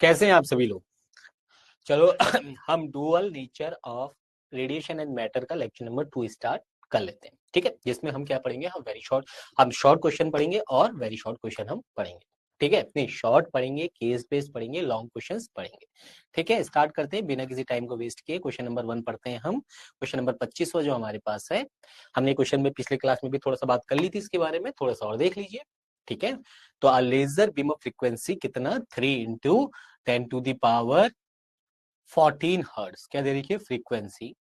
कैसे हैं आप सभी लोग? चलो हम dual nature of radiation and matter का लेक्चर नंबर 2 स्टार्ट कर लेते हैं। ठीक है, जिसमें हम क्या पढ़ेंगे, हम शॉर्ट क्वेश्चन पढ़ेंगे और वेरी शॉर्ट क्वेश्चन हम पढ़ेंगे। ठीक है, नहीं शॉर्ट पढ़ेंगे, केस बेस्ड पढ़ेंगे, लॉन्ग क्वेश्चंस पढ़ेंगे। ठीक है, स्टार्ट करते हैं बिना किसी टाइम को वेस्ट किए। क्वेश्चन नंबर 1 पढ़ते हैं हम। क्वेश्चन नंबर 25 जो हमारे पास है, हमने क्वेश्चन में पिछले क्लास में भी थोड़ा सा बात कर ली थी इसके बारे में, थोड़ा सा और देख लीजिए। ठीक है, तो a laser beam of frequency कितना, 3 into 10 to the power 14 hertz, क्या दे रखी है frequency,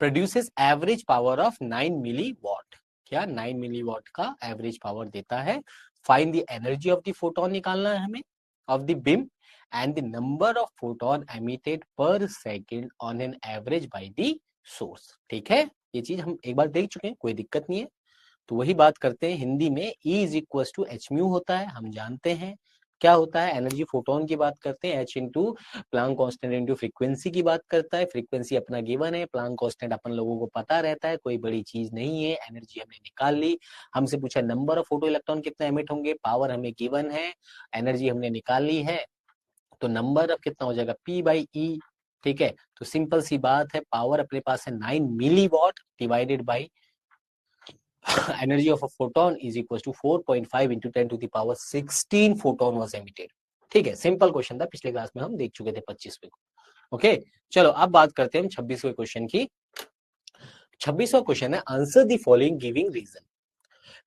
produces average power of 9 milliwatt, क्या 9 मिली वॉट का एवरेज पावर देता है। Find the energy of the photon, निकालना है हमें, of the beam, and the number of photon emitted per second on an average by the source. ठीक है, ये चीज हम एक बार देख चुके हैं, कोई दिक्कत नहीं है। तो वही बात करते हैं हिंदी में। E is equal to H mu होता है, हम जानते हैं क्या होता है। एनर्जी फोटोन की बात करते हैं, H into Planck constant into frequency की बात करता है। फ्रीक्वेंसी अपना गिवन है, प्लांक कांस्टेंट अपन लोगों को पता रहता है, कोई बड़ी चीज नहीं है। एनर्जी हमने निकाल ली, हमसे पूछा नंबर ऑफ फोटो इलेक्ट्रॉन कितना एमिट होंगे, पावर हमें गिवन है, एनर्जी हमने निकाल ली है, तो नंबर ऑफ कितना हो जाएगा, P बाई ई। ठीक है, तो सिंपल सी बात है, पावर अपने पास है 9 milliwatt divided by energy of a photon is equals to 4.5 into 10 to the power 16 photon was emitted। ठीक है, सिंपल क्वेश्चन था, पिछले क्लास में हम देख चुके थे 25वें को। ओके, चलो अब बात करते हैं हम 26वें क्वेश्चन की। 26वां क्वेश्चन है, answer the following giving reason.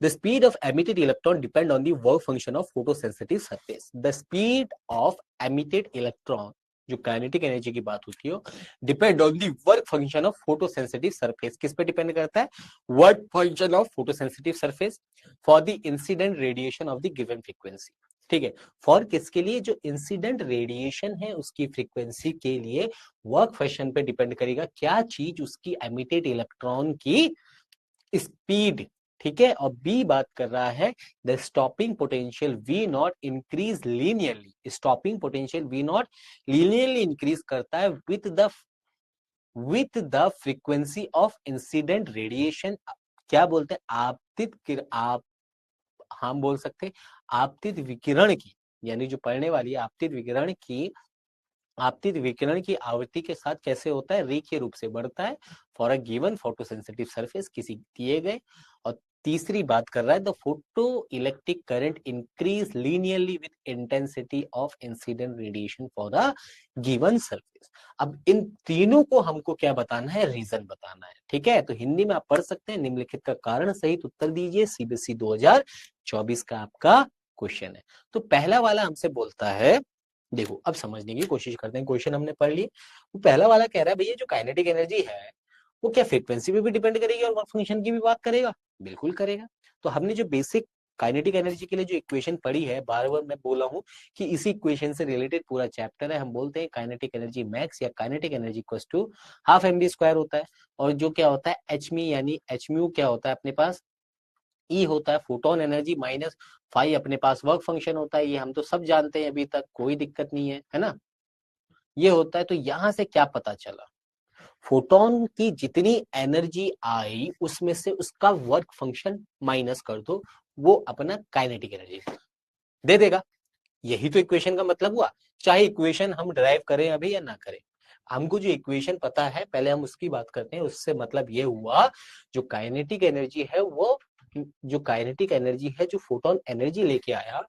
The speed of emitted electron depend on the work function of photosensitive surface। The speed of emitted electron, जो काइनेटिक एनर्जी की बात होती है, depend on the work function of photosensitive surface. किस पे depend करता है, work function of photosensitive surface for the incident radiation of the given frequency. ठीक है, फॉर किसके लिए, जो इंसिडेंट रेडिएशन है उसकी फ्रीक्वेंसी के लिए वर्क फंक्शन पे डिपेंड करेगा क्या चीज, उसकी एमिटेड इलेक्ट्रॉन की स्पीड। ठीक है, और बी बात कर रहा है the stopping potential V naught increase linearly. Stopping potential V naught linearly increase करता है with the frequency of incident radiation. क्या बोलते हैं, आप हम बोल सकते हैं आपतित विकिरण की, यानी जो पढ़ने वाली है आपतित विकिरण की आवृत्ति के साथ कैसे होता है, रेखीय रूप से बढ़ता है for a given photosensitive surface, किसी दिए गए। और तीसरी बात कर रहा है the photo electric current increase linearly with intensity of incident radiation for a given surface. अब इन तीनों को हमको क्या बताना है, रीजन बताना है। ठीक है, तो हिंदी में आप पढ़ सकते हैं, निम्नलिखित का कारण सहित उत्तर दीजिए। सीबीएसई 2024 का आपका क्वेश्चन है। तो पहला वाला हमसे बोलता है, देखो अब समझने की कोशिश करते हैं, क्वेश्चन हमने पढ़ लिए। वो पहला वाला कह रहा है भैया जो काइनेटिक एनर्जी है वो क्या फ्रीक्वेंसी पे भी डिपेंड करेगी और वर्क फंक्शन की भी बात करेगा, बिल्कुल करेगा। तो हमने जो बेसिक काइनेटिक एनर्जी के लिए जो इक्वेशन पढ़ी है, बार बार मैं बोला हूं कि इसी इक्वेशन से रिलेटेड पूरा चैप्टर है। हम बोलते हैं काइनेटिक एनर्जी मैक्स या kinetic energy equals to half mv square होता है, और जो क्या होता है एच मी, यानी एच म्यू क्या होता है अपने पास, ई होता है फोटोन एनर्जी माइनस फाई अपने पास वर्क फंक्शन होता है। ये हम तो सब जानते हैं, अभी तक कोई दिक्कत नहीं है ना, ये होता है। तो यहां से क्या पता चला, फोटोन की जितनी एनर्जी आई उसमें से उसका वर्क फंक्शन माइनस कर दो, वो अपना काइनेटिक एनर्जी दे देगा। यही तो इक्वेशन का मतलब हुआ, चाहे इक्वेशन हम ड्राइव करें अभी या ना करें। हमको जो इक्वेशन पता है पहले हम उसकी बात करते हैं। उससे मतलब ये हुआ जो काइनेटिक एनर्जी है वो, जो काइनेटिक एनर्जी है, जो फोटोन एनर्जी लेके आया,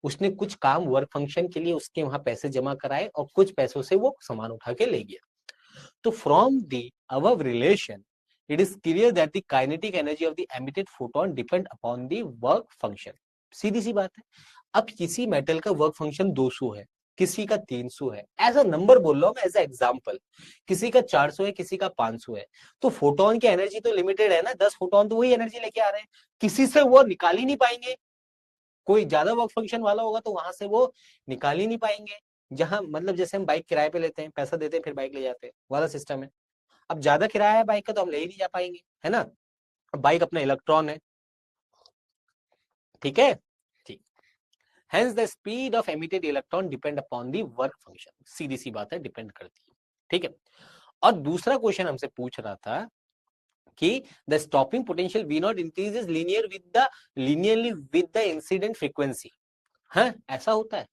उसने कुछ काम वर्क फंक्शन के लिए उसके वहां पैसे जमा कराए और कुछ पैसों से वो सामान उठा के ले गया। तो from the above relation it is clear that the kinetic energy of the emitted photon depend upon the work function. सीधी सी बात है। अब किसी मेटल का वर्क फंक्शन 200 है, किसी का 300 है, एज अ नंबर बोल रहा हूं मैं, एज अ एग्जांपल। किसी का 400 है, किसी का 500 है, तो फोटोन की एनर्जी तो लिमिटेड है ना, 10 फोटोन तो वही एनर्जी लेके आ रहे हैं, किसी से वो निकाल ही नहीं पाएंगे। कोई ज्यादा वर्क फंक्शन वाला होगा तो वहां से वो निकाल ही नहीं पाएंगे। जहां मतलब जैसे हम बाइक किराए पे लेते हैं, पैसा देते हैं फिर बाइक ले जाते हैं, वाला सिस्टम है। अब ज्यादा किराया है बाइक का तो हम ले ही नहीं जा पाएंगे, है ना। बाइक अपना इलेक्ट्रॉन है, ठीक है, ठीक। Hence the speed of emitted electron depend upon the work function. सीधी सी बात है, डिपेंड करती है। ठीक है, और दूसरा क्वेश्चन हमसे पूछ रहा था कि the stopping potential V naught increases linearly with the incident frequency. हाँ, ऐसा होता है।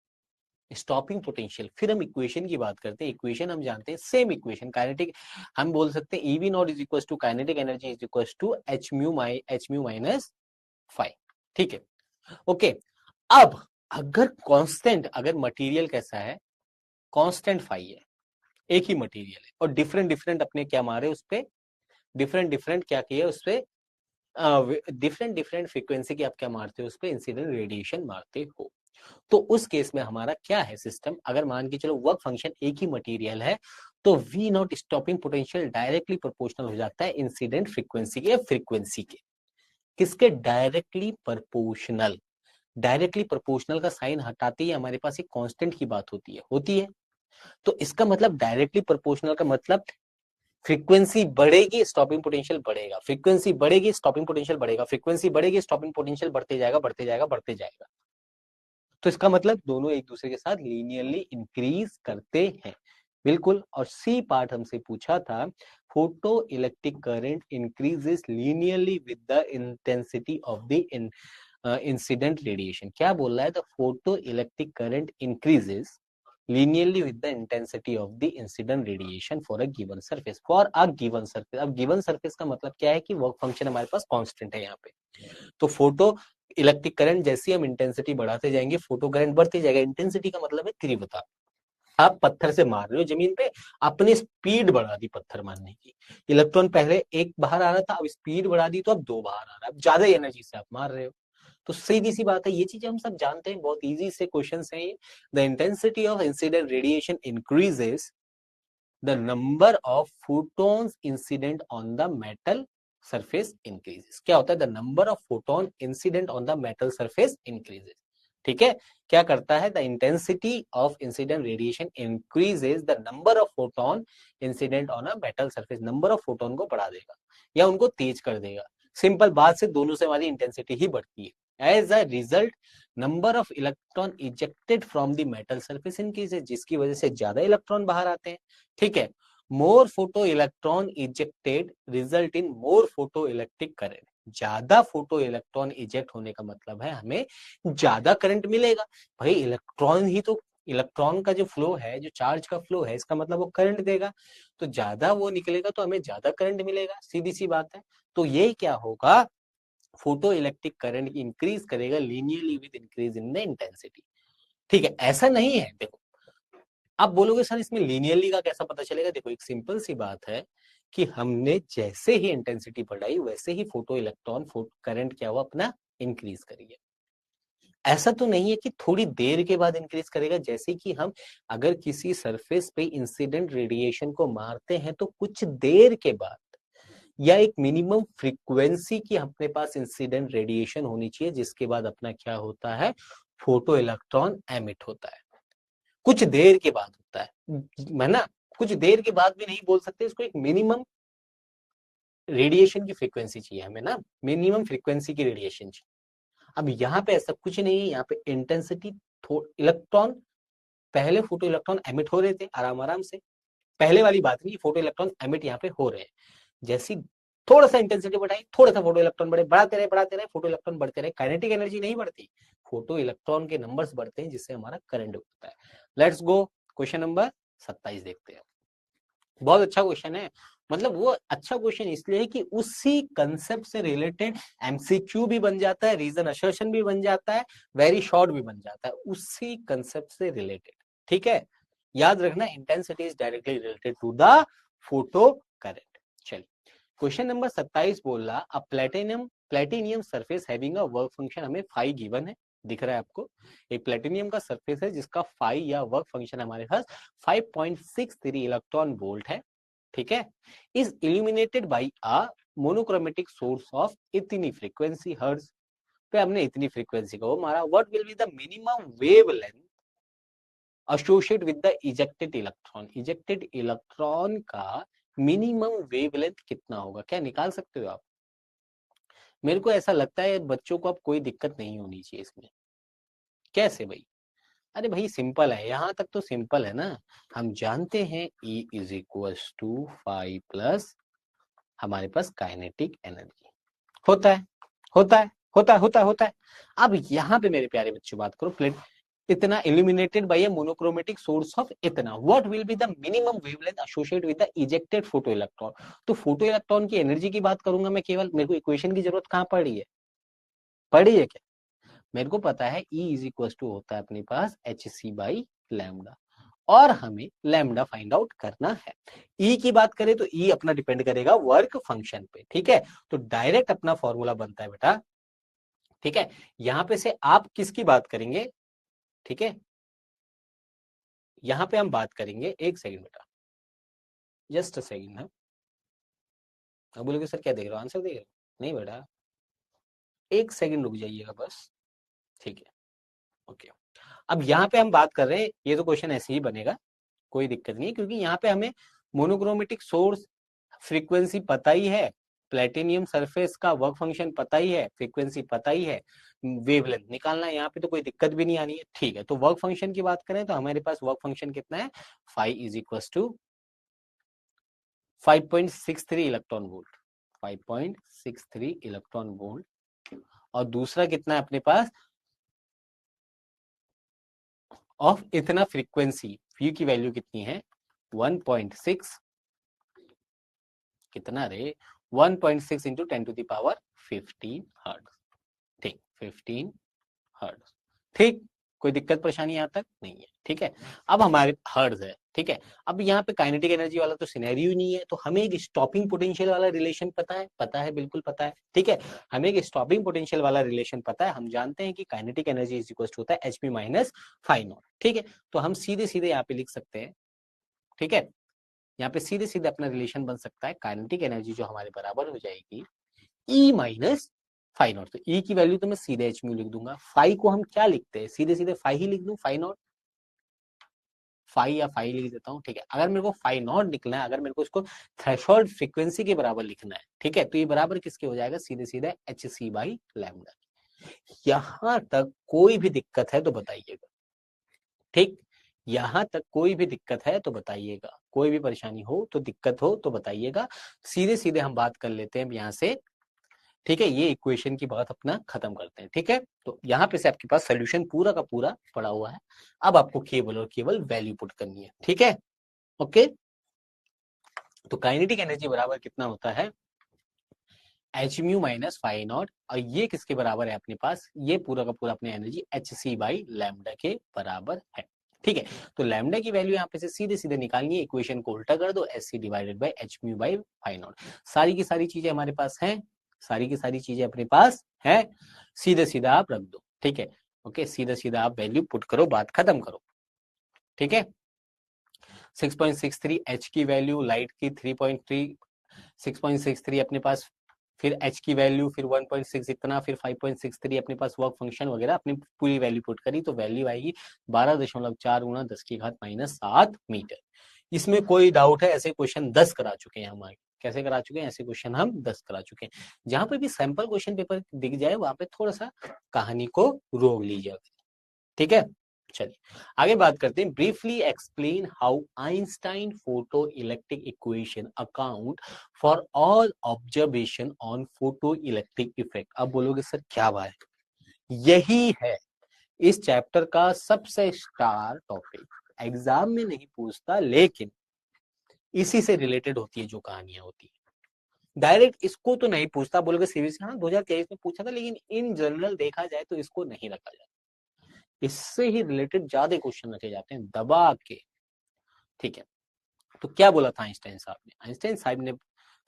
Stopping potential. फिर हम इक्वेशन की बात करते हैं। इक्वेशन हम जानते हैं, सेम इक्वेशन काइनेटिक, हम बोल सकते हैं EV naught is equal to kinetic energy is equal to H mu minus five. ठीक है, ओके। अब अगर कांस्टेंट, अगर मटेरियल कैसा है, कांस्टेंट फाइव है, एक ही मटेरियल है और डिफरेंट डिफरेंट अपने क्या मारे उस पे, डिफरेंट डिफरेंट क्या किया उस पे, डिफरेंट डिफरेंट फ्रीक्वेंसी की आप क्या मारते हो उस पे, इंसिडेंट रेडिएशन मारते हो। तो उस केस में हमारा क्या है सिस्टम, अगर मान के चलो वर्क फंक्शन एक ही मटेरियल है, तो V naught stopping potential directly proportional हो जाता है इंसिडेंट फ्रीक्वेंसी के, फ्रीक्वेंसी के, किसके, डायरेक्टली प्रोपोर्शनल। डायरेक्टली प्रोपोर्शनल का साइन हटाते ही हमारे पास एक कांस्टेंट की बात होती है, होती है। तो इसका मतलब डायरेक्टली प्रोपोर्शनल का मतलब फ्रीक्वेंसी बढ़ेगी स्टॉपिंग पोटेंशियल बढ़ेगा, फ्रीक्वेंसी बढ़ेगी स्टॉपिंग पोटेंशियल बढ़ेगा, फ्रीक्वेंसी बढ़ेगी स्टॉपिंग पोटेंशियल बढ़ते जाएगा, बढ़ते जाएगा, बढ़ते जाएगा। तो इसका मतलब दोनों एक दूसरे के साथ लीनियरली इंक्रीज करते हैं, बिल्कुल। और सी पार्ट हमसे पूछा था, photo electric current increases linearly with the intensity of the incident radiation. क्या बोल रहा है, the photo electric current increases linearly with the intensity of the incident radiation for a given surface, for a given surface। अब given surface का मतलब क्या है कि वर्क फंक्शन हमारे पास कांस्टेंट है यहाँ पे। तो फोटो इलेक्ट्रिक करंट जैसी हम इंटेंसिटी बढ़ाते जाएंगे, फोटो करंट बढ़ते जाएगा। इंटेंसिटी का मतलब है तीव्रता। आप पत्थर से मार रहे हो जमीन पे, अपनी स्पीड बढ़ा दी पत्थर मारने की, इलेक्ट्रॉन पहले एक बाहर आ रहा था, अब स्पीड बढ़ा दी तो अब दो बाहर आ रहा है, अब ज्यादा एनर्जी से आप मार रहे हो। तो सीधी सी बात है, ये चीजें हम सब जानते हैं, बहुत इजी से क्वेश्चन है ये। The intensity of incident radiation increases the number of photons incident on the metal surface increases. क्या होता है, the number of photon incident on the metal surface increases. ठीक है, क्या करता है, the intensity of incident radiation increases the number of photon incident on a metal surface. Number of photon को बढ़ा देगा या उनको तेज कर देगा। सिंपल बात से दोनों से हमारी इंटेंसिटी ही बढ़ती है। As a result number of electron ejected from the metal surface increases, जिसकी वजह से ज्यादा इलेक्ट्रॉन बाहर आते हैं। ठीक है, more photo electron ejected result in more photo electric current. ज्यादा फोटो इलेक्ट्रॉन इजेक्ट होने का मतलब है हमें ज्यादा करंट मिलेगा। भाई इलेक्ट्रॉन ही तो, इलेक्ट्रॉन का जो फ्लो है, जो चार्ज का फ्लो है, इसका मतलब वो करंट देगा। तो ज्यादा वो निकलेगा तो हमें ज्यादा करंट मिलेगा, सीधी सी बात है। तो ये क्या होगा, फोटो इलेक्ट्रिक करंट इंक्रीज करेगा linearly with increase in the intensity. ठीक है, ऐसा नहीं है, देखो आप बोलोगे सर इसमें लीनियरली का कैसा पता चलेगा। देखो एक सिंपल सी बात है कि हमने जैसे ही इंटेंसिटी बढ़ाई वैसे ही फोटो इलेक्ट्रॉन करंट क्या हुआ अपना इंक्रीज करिए। ऐसा तो नहीं है कि थोड़ी देर के बाद इंक्रीज करेगा। जैसे कि हम अगर किसी सरफेस पे इंसिडेंट रेडिएशन को मारते हैं तो कुछ देर के बाद या एक मिनिमम फ्रीक्वेंसी की अपने पास इंसिडेंट रेडिएशन होनी चाहिए, जिसके बाद अपना क्या होता है, फोटो इलेक्ट्रॉन एमिट होता है। कुछ देर के बाद होता है ना, कुछ देर के बाद भी नहीं बोल सकते इसको, एक मिनिमम रेडिएशन की फ्रीक्वेंसी चाहिए हमें ना, मिनिमम फ्रीक्वेंसी की रेडिएशन चाहिए। अब यहाँ पे ऐसा कुछ नहीं है, यहाँ पे इंटेंसिटी, इलेक्ट्रॉन पहले फोटो इलेक्ट्रॉन एमिट हो रहे थे आराम आराम से, पहले वाली बात नहीं, फोटो इलेक्ट्रॉन एमिट यहाँ पे हो रहे हैं। जैसी थोड़ा सा इंटेंसिटी बढ़ाई, थोड़ा सा फोटो इलेक्ट्रॉन बढ़े, बढ़ाते रहे फोटो इलेक्ट्रॉन बढ़ते रहे, काइनेटिक एनर्जी नहीं बढ़ती, फोटो इलेक्ट्रॉन के नंबर्स बढ़ते हैं जिससे हमारा करंट बढ़ता है। लेट्स गो क्वेश्चन नंबर 27 देखते हैं। बहुत अच्छा क्वेश्चन है, मतलब वो अच्छा क्वेश्चन इसलिए है कि उसी कंसेप्ट से रिलेटेड एमसीक्यू भी बन जाता है, रीजन असर्शन भी बन जाता है, वेरी शॉर्ट भी बन जाता है, उसी कंसेप्ट से रिलेटेड। ठीक है, याद रखना intensity is directly related to the photo current. चलिए क्वेश्चन नंबर 27 बोल रहा, a platinum surface having a work function, हमें फाई गिवन है, दिख रहा है आपको, एक प्लेटिनियम का सरफेस है जिसका फाई या वर्क फंक्शन हमारे पास 5.63 इलेक्ट्रॉन वोल्ट है। ठीक है, is illuminated by a monochromatic source of इतनी फ्रीक्वेंसी हर्ट्ज पे, हमने इतनी फ्रीक्वेंसी को मारा। What will be the minimum wavelength associated with the ejected electron, ejected electron का मिनिमम वेवलेंथ कितना होगा, क्या निकाल सकते हो आप। मेरे को ऐसा लगता है बच्चों को अब कोई दिक्कत नहीं होनी चाहिए इसमें। कैसे भाई, अरे भाई सिंपल है, यहां तक तो सिंपल है ना। हम जानते हैं E is equal to 5 plus हमारे पास काइनेटिक एनर्जी होता है, होता है, होता है, होता है, होता है। अब यहाँ पे मेरे प्यारे बच्चों बात करो, इतना illuminated by a monochromatic source of इतना, what will be the minimum wavelength associated with the ejected photoelectron? तो फोटो इलेक्ट्रॉन की एनर्जी की बात करूंगा मैं केवल, मेरे को इक्वेशन की जरूरत कहाँ पड़ी है क्या? मेरे को पता है E इज इक्वल टू होता है अपने पास hc/λ, और हमें लैम्डा फाइंड आउट करना है। E की बात करें तो E अपना डिपेंड करेगा वर्क फंक्शन पे, ठीक है। तो डायरेक्ट अपना फॉर्मूला बनता है बेटा, ठीक है। यहां पे से आप किसकी बात करेंगे, ठीक है, यहां पे हम बात करेंगे, एक सेकंड बेटा, जस्ट अ सेकंड। है अब बोलोगे सर क्या देख रहे हो, आंसर देख रहे हो? नहीं बेटा, एक सेकंड रुक जाइएगा बस, ठीक है, ओके। अब यहाँ पे हम बात कर रहे हैं, ये तो क्वेश्चन ऐसे ही बनेगा, कोई दिक्कत नहीं है, क्योंकि यहाँ पे हमें मोनोक्रोमेटिक सोर्स फ्रीक्वेंसी पता ही है, प्लेटिनियम सरफेस का वर्क फंक्शन पता ही है, फ्रीक्वेंसी पता ही है, वेवलेंथ निकालना है, यहाँ पे तो कोई दिक्कत भी नहीं आनी है, ठीक है। तो वर्क फंक्शन की बात करें तो हमारे पास वर्क फंक्शन कितना है, five is equal to 5.63 electron volt, 5.63 electron volt. और दूसरा कितना है अपने पास, ऑफ इतना फ्रीक्वेंसी, व्यू की वैल्यू कितनी है, 1.6, कितना रे, 1.6 इंटू 10⁻15 हर्ट्ज, ठीक, 15 हर्ट्ज, ठीक। कोई दिक्कत परेशानी यहां तक नहीं है, ठीक है। अब हमारे हर्ट्ज है, ठीक है। अब यहाँ पे काइनेटिक एनर्जी वाला तो सिनेरियो नहीं है, तो हमें एक स्टॉपिंग पोटेंशियल वाला रिलेशन पता है, बिल्कुल पता है, ठीक है। हमें एक स्टॉपिंग पोटेंशियल वाला रिलेशन पता है, हम जानते हैं कि kinetic energy is equal to होता है hp माइनस फाइव नॉट, ठीक है। तो हम सीधे सीधे यहाँ पे लिख सकते हैं, ठीक है, यहाँ पे सीधे सीधे अपना रिलेशन बन सकता है, काइनेटिक एनर्जी जो हमारे बराबर हो जाएगी E माइनस फाइव नॉट। तो E की वैल्यू तो मैं सीधे एच म्यू लिख दूंगा, फाइव को हम क्या लिखते हैं, सीधे सीधे फाइव ही लिख दूं, फाइव नॉट, फाइव या फाइव लिख देता हूं, ठीक है। अगर मेरे को फाइव नॉट लिखना है, अगर मेरे को इसको थ्रेशोल्ड फ्रीक्वेंसी के बराबर लिखना है, ठीक है, तो ये बराबर किसके हो जाएगा, सीधे सीधे hc/λ। यहां तक कोई भी दिक्कत है तो बताइएगा, ठीक, यहां तक कोई भी दिक्कत है तो बताइएगा, कोई भी परेशानी हो तो, दिक्कत हो तो बताइएगा। सीधे सीधे हम बात कर लेते हैं यहां से, ठीक है, ये इक्वेशन की बात अपना खत्म करते हैं, ठीक है। तो यहाँ पे से आपके पास सोल्यूशन पूरा का पूरा पड़ा हुआ है, अब आपको केवल और केवल वैल्यू पुट करनी है, ठीक है, ओके। तो काइनेटिक एनर्जी बराबर कितना होता है, H mu minus five not, और ये किसके बराबर है अपने पास, ये पूरा का पूरा अपनी एनर्जी hc/λ के बराबर है, ठीक है। तो लैम्डा की वैल्यू यहाँ पे से सीधे सीधे निकालनी है, इक्वेशन को उल्टा कर दो, sc divided by h mu by five not. सारी की सारी चीजें हमारे पास हैं, सारी की सारी चीजें अपने पास है, सीधे सीधा आप रख दो, ठीक है, ओके, सीधा सीधा आप वैल्यू पुट करो, बात खत्म करो, ठीक है। 6.63 h की वैल्यू, लाइट की 3.3, 6.63 अपने पास, फिर h की वैल्यू, फिर 1.6 इतना, फिर 5.63 अपने पास वर्क फंक्शन वगैरह अपनी पूरी वैल्यू पुट करी, तो वैल्यू आएगी 12.4 गुणा 10⁻⁻7 मीटर। इसमें कोई डाउट है, ऐसे क्वेश्चन 10 करा चुके हैं हम आगे, कैसे करा चुके हैं ऐसे क्वेश्चन हम 10 करा चुके हैं। जहां पे भी सैंपल क्वेश्चन पेपर दिख जाए वहां पे थोड़ा सा कहानी को रोक लीजिए, ठीक है। चलिए आगे बात करते हैं, briefly explain how Einstein photo electric equation account for all observation on photo electric effect. अब बोलोगे सर क्या बात है, यही है इस चैप्टर का सबसे स्टार टॉपिक, एग्जाम में नहीं पूछता लेकिन इसी से रिलेटेड होती है जो कहानियां होती है, डायरेक्ट इसको तो नहीं पूछता, बोलोगे सीबीएसई हाँ 2023 में पूछा था, लेकिन इन जनरल देखा जाए तो इसको नहीं रखा जाता, इससे ही रिलेटेड ज्यादा क्वेश्चन रखे जाते हैं दबा के, ठीक है। तो क्या बोला था आइंस्टाइन साहब ने, आइंस्टाइन साहब ने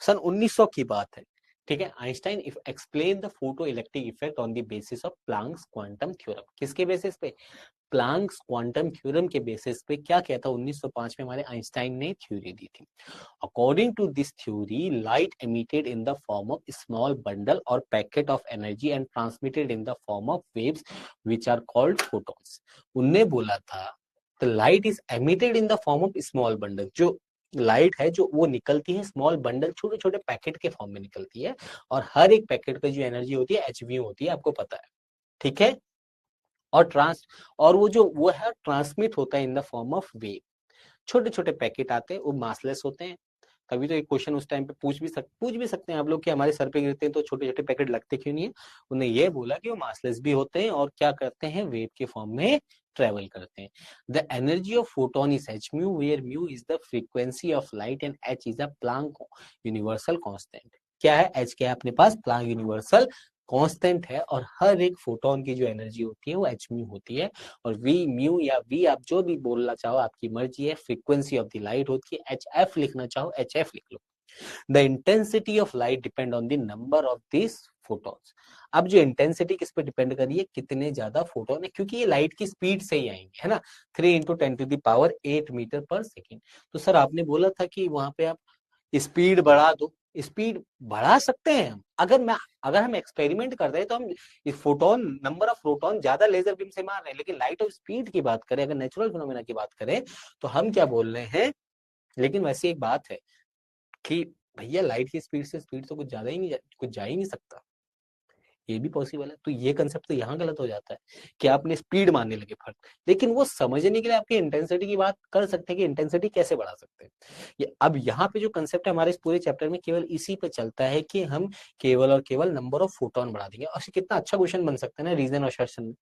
सन 1900 की बात है, ठीक है। Einstein if explain the photo electric effect on the basis of Planck's quantum theorem, किसके बेसिस पे, प्लांक्स क्वांटम थ्योरम के बेसिस पे क्या कहता 1905 में हमारे आइंस्टाइन ने थ्योरी दी थी। According to this theory, light emitted in the form of small bundle or packet of energy and transmitted in the form of waves which are called photons। उनने बोला था the light is emitted in the form of small bundle, जो light है जो वो निकलती है small bundle, छोटे छोटे पैकेट के फॉर्म में निकलती है, और हर एक पैकेट का जो एनर्जी होती है एचवी होती है, आपको पता है, ठीक है। और वो है ट्रांसमिट होता है in the form of wave, छोटे छोटे पैकेट आते हैं, वो मासलेस होते हैं। तभी तो एक क्वेश्चन उस टाइम पे पूछ भी सकते हैं आप लोग कि हमारे सर पे गिरते हैं तो छोटे छोटे पैकेट लगते क्यों नहीं है, उन्हें ये बोला कि वो मासलेस भी होते हैं और क्या करते हैं, वेव के फॉर्म में ट्रेवल करते हैं। The energy of photon is H mu, where mu is the frequency of light and H is a Planck universal constant. क्या है? एच क्या है अपने पास? प्लांक यूनिवर्सल कांस्टेंट है, और हर एक फोटोन की जो एनर्जी होती है वो एच म्यू होती है। और वी म्यू या वी आप जो भी बोलना चाहो आपकी मर्जी है, फ्रीक्वेंसी ऑफ द लाइट होती है। एच एफ लिखना चाहो एच एफ लिख लो। The intensity of light depend on the number of this photons. अब जो इंटेंसिटी किस पे डिपेंड कर रही है? कितने ज्यादा फोटोन है, क्योंकि ये लाइट की स्पीड से ही आएंगे, है ना। 3 × 10⁸ (8 मीटर पर सेकेंड). तो सर आपने बोला था कि वहां पे आप स्पीड बढ़ा दो। स्पीड बढ़ा सकते हैं हम, अगर हम एक्सपेरिमेंट कर रहे हैं तो हम इस फोटोन, नंबर ऑफ फोटोन ज्यादा लेजर बीम से मार रहे हैं, लेकिन लाइट ऑफ स्पीड की बात करें, अगर नेचुरल फिनोमेना की बात करें, तो हम क्या बोल रहे हैं? लेकिन वैसे एक बात है कि भैया लाइट की स्पीड तो कुछ ज्यादा ही नहीं कुछ जा ही नहीं सकता, ये भी पॉसिबल है। तो ये कंसेप्ट तो यहाँ गलत हो जाता है कि आपने स्पीड मानने लगे फर्क। लेकिन वो समझने के लिए आपकी इंटेंसिटी की बात कर सकते हैं कि इंटेंसिटी कैसे बढ़ा सकते हैं। ये अब यहाँ पे जो कंसेप्ट है हमारे इस पूरे चैप्टर में केवल इसी पे चलता है कि हम केवल और केवल नंबर ऑफ फोटोन बढ़ा देंगे। और कितना अच्छा क्वेश्चन बन सकता है ना रीजन और असर्शन में।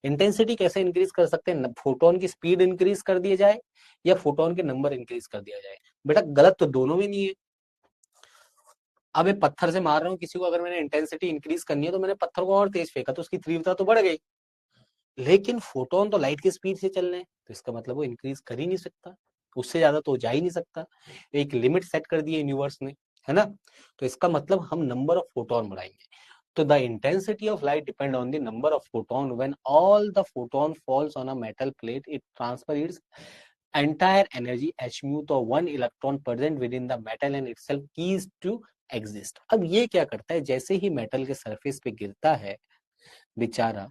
इंटेंसिटी कैसे इंक्रीज कर सकते हैं? फोटोन की स्पीड इंक्रीज कर दिया जाए या फोटोन के नंबर इंक्रीज कर दिया जाए? बेटा गलत तो दोनों में नहीं है। अब मैं पत्थर से मार रहा हूँ किसी को, अगर मैंने इंटेंसिटी इंक्रीज करनी है तो मैंने पत्थर को और तेज फेंका तो उसकी तीव्रता तो बढ़ गई, लेकिन फोटोन तो लाइट की स्पीड से चल रहे हैं, तो इसका मतलब वो इंक्रीज कर ही नहीं सकता, उससे ज्यादा तो जा ही नहीं सकता। एक लिमिट सेट कर दी है यूनिवर्स ने, है ना। तो इसका मतलब हम नंबर ऑफ फोटोन बढ़ाएंगे। तो the intensity of light depend on the number of photon. When all the photon falls on a metal plate it transfer it's entire energy h mu, तो one electron present within the metal and itself keys to exist। अब ये क्या करता है? जैसे ही metal के surface पे गिरता है बेचारा,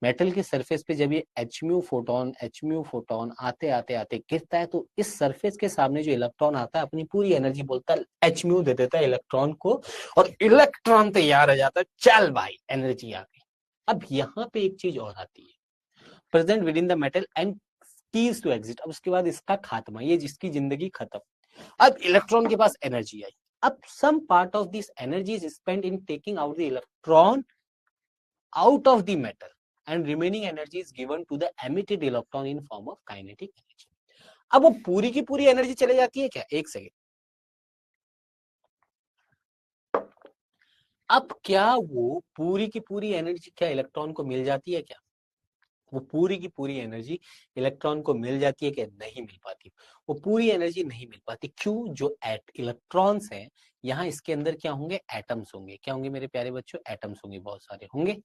मेटल के सरफेस पे जब ये एच म्यू फोटोन आते आते आते गिरता है, तो इस सरफेस के सामने जो इलेक्ट्रॉन आता है अपनी पूरी एनर्जी बोलता है एच म्यू दे देता है इलेक्ट्रॉन को, और इलेक्ट्रॉन तैयार हो जाता है, चल भाई एनर्जी आ गई। अब यहाँ पे एक चीज और आती है, present within the metal and keys to exit. अब उसके बाद इसका खात्मा, ये जिसकी जिंदगी खत्म। अब इलेक्ट्रॉन के पास एनर्जी आई। अब some part of this energy is spend in taking out the electron out of the metal and remaining energy is given to the emitted electron in form of kinetic energy. अब वो पूरी की पूरी energy चले जाती है क्या? एक सेकेंड। अब क्या वो पूरी की पूरी एनर्जी क्या इलेक्ट्रॉन को मिल जाती है क्या? वो पूरी की पूरी एनर्जी इलेक्ट्रॉन को मिल जाती है कि नहीं मिल पाती? वो पूरी एनर्जी नहीं मिल पाती। क्यों? जो इलेक्ट्रॉन्स हैं यहाँ, इसके अंदर क्या होंगे? एटम्स होंगे। क्या होंगे मेरे प्यारे बच्चों? एटम्स होंगे, बहुत सारे होंगे।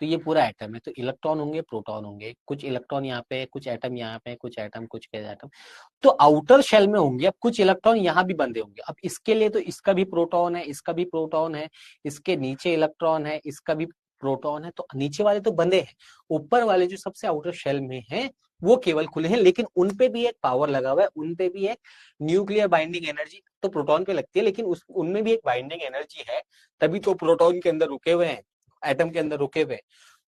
तो ये पूरा एटम है, तो इलेक्ट्रॉन होंगे, प्रोटॉन होंगे, कुछ इलेक्ट्रॉन यहाँ पे, कुछ एटम यहाँ पे, कुछ एटम, कुछ एटम। तो आउटर शेल में होंगे। अब कुछ इलेक्ट्रॉन यहाँ भी बंधे होंगे। अब इसके लिए तो इसका भी प्रोटॉन है, इसका भी प्रोटॉन है, इसके नीचे इलेक्ट्रॉन है, इसका भी प्रोटॉन है। तो नीचे वाले तो बंधे हैं, ऊपर वाले जो सबसे आउटर शेल में हैं वो केवल खुले हैं, लेकिन उनपे भी एक पावर लगा हुआ है, उनपे भी एक न्यूक्लियर बाइंडिंग एनर्जी तो प्रोटॉन पे लगती है, लेकिन उनमें भी एक बाइंडिंग एनर्जी है, तभी तो प्रोटॉन के अंदर रुके हुए हैं, एटम के अंदर रुके हुए।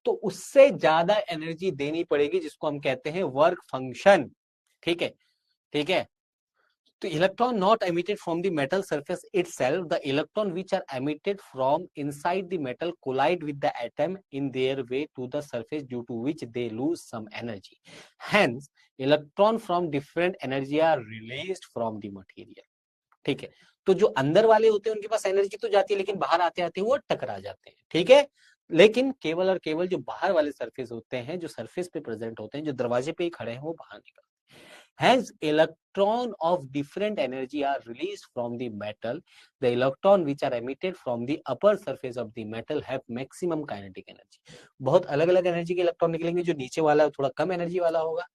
तो उससे ज्यादा एनर्जी देनी पड़ेगी, जिसको हम कहते हैं वर्क फंक्शन। ठीक है, ठीक है। तो electron not emitted from the metal surface itself, the electron which are emitted from inside the metal collide with the atom in their way to the surface, due to which they lose some energy. Hence electron from different energy are released from the material। ठीक है। तो जो अंदर वाले होते हैं उनके पास energy तो जाती है, लेकिन बाहर आते आते वो टकरा जाते हैं। ठीक है। लेकिन केवल और केवल जो बाहर वाले सरफेस होते हैं, जो सरफेस पे प्रेजेंट होते हैं, जो दरवाजे पे ही खड़े हैं, वो बाहर निकलते हैं। Hence, electron of different energy are released from the metal. The electron which are emitted from the upper surface of the metal have maximum kinetic energy। बहुत अलग अलग एनर्जी के इलेक्ट्रॉन निकलेंगे। जो नीचे वाला थोड़ा कम एनर्जी वाला होगा,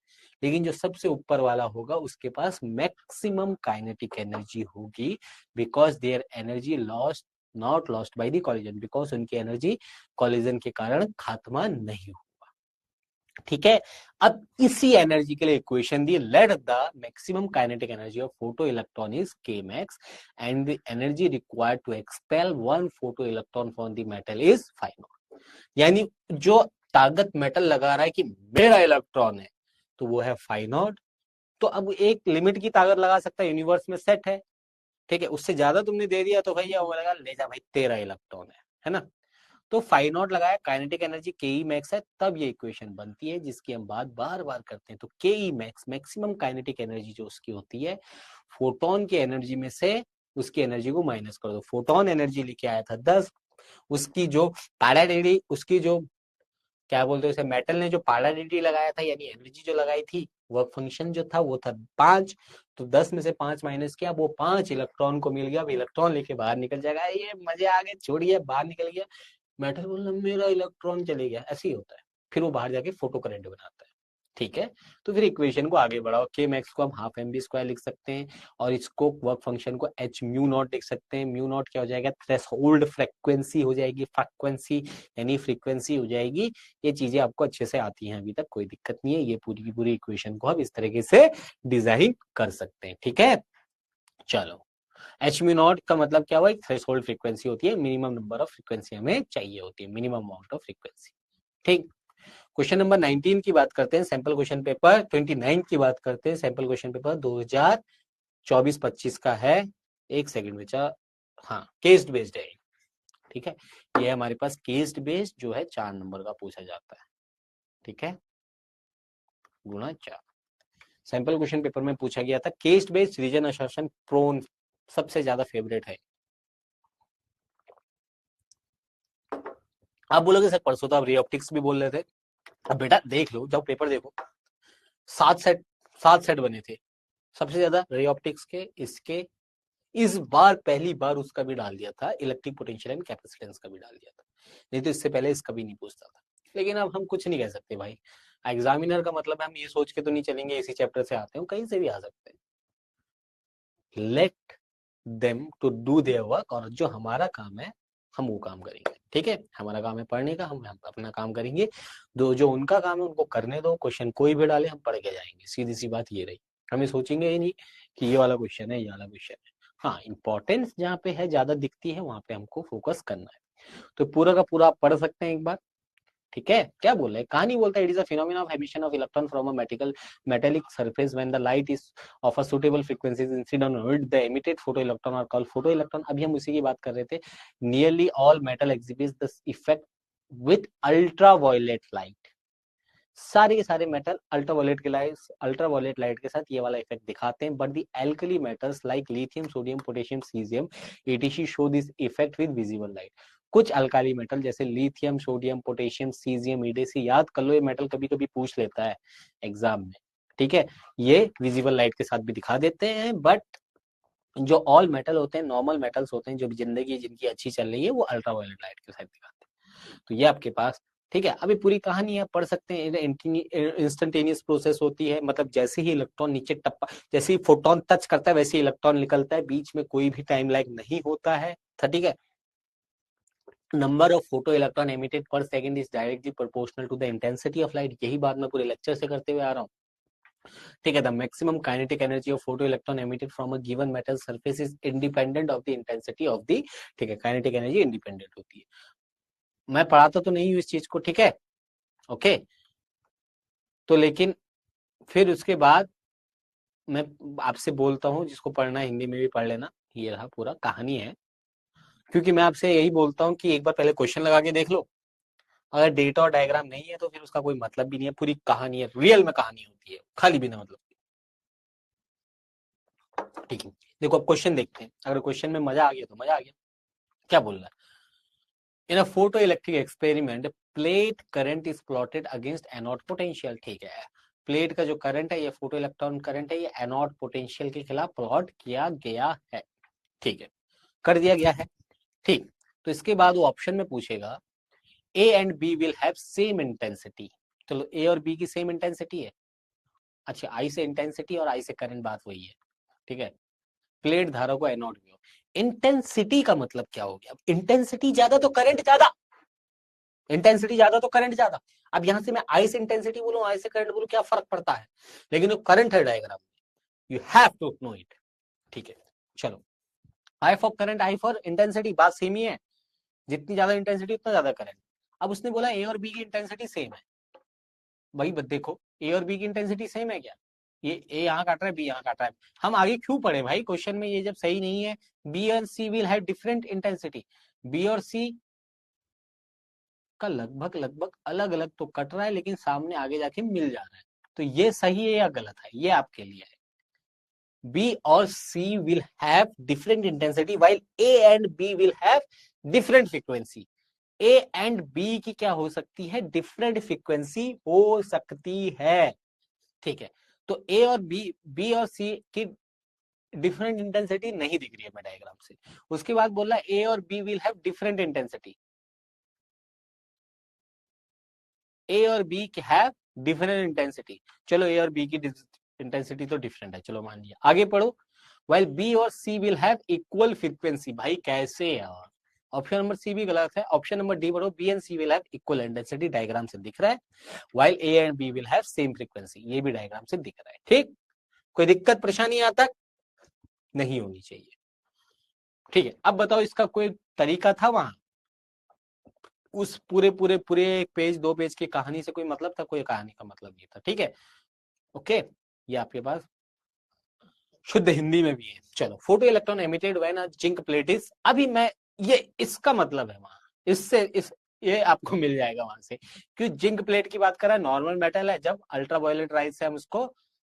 लेकिन जो सबसे ऊपर वाला होगा उसके पास मैक्सिमम काइनेटिक एनर्जी होगी, because their energy lost not lost by the collision, because उनकी एनर्जी कॉलिजन के कारण खात्मा नहीं हुआ। ठीक है। अब इसी एनर्जी के लिए इक्वेशन दी, let the maximum kinetic energy of photo electron is k max and the energy required to expel one photo electron from the metal is phi naught। यानी जो ताकत मेटल लगा रहा है कि मेरा इलेक्ट्रॉन है, तो वो है phi naught। तो अब एक लिमिट की ताकत लगा सकता है, यूनिवर्स में सेट है। ठीक है, उससे ज्यादा तुमने दे दिया तो भैया वो लगा ले जा भाई तेरा इलेक्ट्रॉन है ना। तो फाइव नॉट लगाया, काइनेटिक एनर्जी के ई मैक्स है, तब ये इक्वेशन बनती है जिसकी हम बात बार बार करते हैं। तो के E max maximum kinetic energy जो उसकी होती है, फोटोन की एनर्जी में से उसकी एनर्जी को माइनस कर दो। फोटोन एनर्जी लेके आया था 10, उसकी जो पैराडेडी, उसकी जो क्या बोलते हैं उसे, मेटल ने जो पैराडेडी लगाया था यानी एनर्जी जो लगाई थी, वर्क फंक्शन जो था वो था 5, तो 10 में से 5 माइनस किया, वो 5 इलेक्ट्रॉन को मिल गया। अब इलेक्ट्रॉन लेके बाहर निकल जाएगा, ये मजे आ गए, छोड़िए, बाहर निकल गया, मेटल बोल मेरा इलेक्ट्रॉन चले गया, ऐसे ही होता है। फिर वो बाहर जाके फोटो करंट बनाता है, ठीक है। तो फिर इक्वेशन को आगे बढ़ाओ, के मैक्स को हम हाफ एम बी स्क्वायर लिख सकते हैं, और इसको वर्क फंक्शन को एच म्यू नॉट लिख सकते हैं। म्यू नॉट क्या हो जाएगा, थ्रेशोल्ड फ्रीक्वेंसी हो जाएगी, फ्रीक्वेंसी यानी फ्रीक्वेंसी हो जाएगी। ये चीजें आपको अच्छे से आती हैं अभी तक, कोई दिक्कत नहीं है। ये पूरी की पूरी इक्वेशन को हम इस तरीके से डिजाइन कर सकते हैं, ठीक है। चलो, एच म्यू नॉट का मतलब क्या हुआ, एक थ्रेशोल्ड फ्रीक्वेंसी होती है, मिनिमम नंबर ऑफ फ्रीक्वेंसी हमें चाहिए होती है, मिनिमम अमाउंट ऑफ फ्रीक्वेंसी, ठीक। क्वेश्चन नंबर 19 की बात करते हैं, सैंपल क्वेश्चन पेपर 29 की बात करते हैं, सैंपल क्वेश्चन पेपर 2024-25 का है। एक सेकंड बचा, हाँ, केस्ड बेस्ड है, ठीक है। ये हमारे पास केस्ड बेस्ड जो है 4 नंबर का पूछा जाता है, ठीक है, गुणा 4। सैंपल क्वेश्चन पेपर में पूछा गया था केस्ड बेस्ड रीजन असर्शन प्रोन, सबसे ज्यादा फेवरेट है। आप बोलोगे सर परसों तो आप रे ऑप्टिक्स भी बोल रहे थे। अब बेटा देख लो, जब पेपर देखो, 7 सेट, 7 सेट बने थे, सबसे ज्यादा रे ऑप्टिक्स के, इसके, इस बार पहली बार उसका भी डाल दिया था, इलेक्ट्रिक पोटेंशियल एंड कैपेसिटेंस का भी डाल दिया था, नहीं तो इससे पहले इसका भी नहीं पूछता था। लेकिन अब हम कुछ नहीं कह सकते भाई, एग्जामिनर का मतलब है हम ये सोच के तो नहीं चलेंगे इसी चैप्टर से आते हैं, कहीं से भी आ सकते हैं। Let them to do their work, और जो हमारा काम है हम वो काम करेंगे, ठीक है। हमारा काम है पढ़ने का, हम अपना काम करेंगे, दो जो उनका काम है उनको करने दो, क्वेश्चन कोई भी डाले हम पढ़ के जाएंगे, सीधी सी बात ये रही। हमें सोचेंगे ही नहीं कि ये वाला क्वेश्चन है, ये वाला क्वेश्चन है। हाँ, इंपॉर्टेंस जहाँ पे है, ज्यादा दिखती है, वहां पे हमको फोकस करना है। तो पूरा का पूरा आप पढ़ सकते हैं एक बार, ठीक है। क्या बोल रहे हैं, कहानी बोलता है, it is a phenomena of emission of electron from a metallic surface when the light is of a suitable frequencies incident on it, the emitted photo electron are called photo electron. अभी हम उसी की बात कर रहे थे, nearly all metal exhibits the effect with ultraviolet light. सारे के सारे मेटल अल्ट्रावायलेट लाइट के साथ ये वाला इफेक्ट दिखाते हैं, but the alkali metals like lithium, sodium, potassium, caesium, etc show this effect with visible light. कुछ अल्काली मेटल जैसे lithium, sodium, potassium, caesium, etc, याद कर लो, ये मेटल कभी कभी पूछ लेता है एग्जाम में, ठीक है। ये विजिबल लाइट के साथ भी दिखा देते हैं, बट जो ऑल मेटल होते हैं, नॉर्मल मेटल्स होते हैं, जो जिंदगी जिनकी अच्छी चल रही है, वो अल्ट्रावायलेट लाइट के साथ दिखाते हैं। तो ये आपके पास, ठीक है। अभी पूरी कहानी आप पढ़ सकते हैं, इंस्टेंटेनियस प्रोसेस होती है, मतलब जैसे ही इलेक्ट्रॉन नीचे टप्पा, जैसे ही फोटोन टच करता है वैसे ही इलेक्ट्रॉन निकलता है, बीच में कोई भी टाइम लैग नहीं होता है, ठीक है। Number of photo electron emitted per second is directly proportional to the intensity of light. यही बात मैं पूरे लेक्चर से करते हुए आ रहा हूँ, ठीक है। The maximum kinetic energy of photo electron emitted from a given metal surface is independent of the intensity of the, ठीक है, काइनेटिक एनर्जी इंडिपेंडेंट होती है। मैं पढ़ाता तो नहीं हूँ इस चीज को, ठीक है, ओके। तो लेकिन फिर उसके बाद मैं आपसे बोलता हूँ, जिसको पढ़ना है हिंदी में भी पढ़ लेना, ये रहा पूरा कहानी है। क्योंकि मैं आपसे यही बोलता हूँ कि एक बार पहले क्वेश्चन लगा के देख लो, अगर डेटा और डायग्राम नहीं है तो फिर उसका कोई मतलब भी नहीं है, पूरी कहानी है, रियल में कहानी होती है, खाली बिना मतलब, ठीक है। देखो अब क्वेश्चन देखते हैं, अगर क्वेश्चन में मजा आ गया तो मजा आ गया। क्या बोल रहा है, in a photo electric experiment plate current is plotted against anode potential, ठीक है। प्लेट का जो करंट है, ये फोटो इलेक्ट्रॉन करंट है, ये एनोड पोटेंशियल के खिलाफ प्लॉट किया गया है, ठीक है, कर दिया गया है, ठीक। तो इसके बाद वो ऑप्शन में पूछेगा A and B will have same intensity. चलो, ए और बी की सेम इंटेंसिटी है, अच्छा, आई से इंटेंसिटी और आई से करंट, बात वही है, ठीक है। प्लेट धारा को एनोड में हो, इंटेंसिटी का मतलब क्या हो गया, इंटेंसिटी ज्यादा तो करंट ज्यादा, इंटेंसिटी ज्यादा तो करंट ज्यादा। अब यहां से मैं आई से इंटेंसिटी बोलूं, आई से करंट बोलूं, क्या फर्क पड़ता है, लेकिन वो करंट है डायग्राम में, you have to know it, ठीक है। चलो, I for current, I for intensity, बात सेम ही है, जितनी ज्यादा इंटेंसिटी उतना ज्यादा करंट। अब उसने बोला ए और बी की इंटेंसिटी सेम है, भाई देखो, ए और बी की इंटेंसिटी सेम है क्या, ये ए यहाँ काट रहा है, बी यहाँ काट रहा है, हम आगे क्यों पढ़े भाई क्वेश्चन में, ये जब सही नहीं है, बी और C will have different intensity, B और सी उसका लगभग लगभग अलग अलग तो कट रहा है, लेकिन सामने आगे जाके मिल जा रहा है। तो ये सही है या गलत है, ये आपके लिए है। बी और C will have different intensity while A and B will have different frequency. A and B की क्या हो सकती है, डिफरेंट फ्रीक्वेंसी हो सकती है। ठीक है, तो ए और बी और सी की डिफरेंट इंटेंसिटी नहीं दिख रही है मैं डायग्राम से। उसके बाद बोला ए और B will have different intensity, A और बी हैव डिफरेंट इंटेंसिटी। चलो ए और बी की इंटेंसिटी तो डिफरेंट है, चलो मान लिया। आगे पढ़ो, while बी और C will have equal frequency. भाई कैसे यार, ऑप्शन नंबर सी भी गलत है। ऑप्शन नंबर डी पढ़ो, B and C will have equal intensity, diagram से दिख रहा है। while A and B will have same frequency, ये भी डायग्राम से दिख रहा है। ठीक, कोई दिक्कत परेशानी यहाँ तक नहीं होनी चाहिए। ठीक है, अब बताओ इसका कोई तरीका था वहां, उस पूरे पूरे पूरे एक पेज दो पेज की कहानी से कोई मतलब था? कोई कहानी का मतलब नहीं था। ठीक है, ओके, ये आपके पास शुद्ध हिंदी में भी है। चलो, photo electron emitted when a zinc plate is, अभी मैं ये इसका मतलब है वहां, इससे इस ये आपको मिल जाएगा वहां से, क्यों जिंक प्लेट की बात कर रहा है। नॉर्मल मेटल है, जब अल्ट्रावायलेट राइज से हम उसको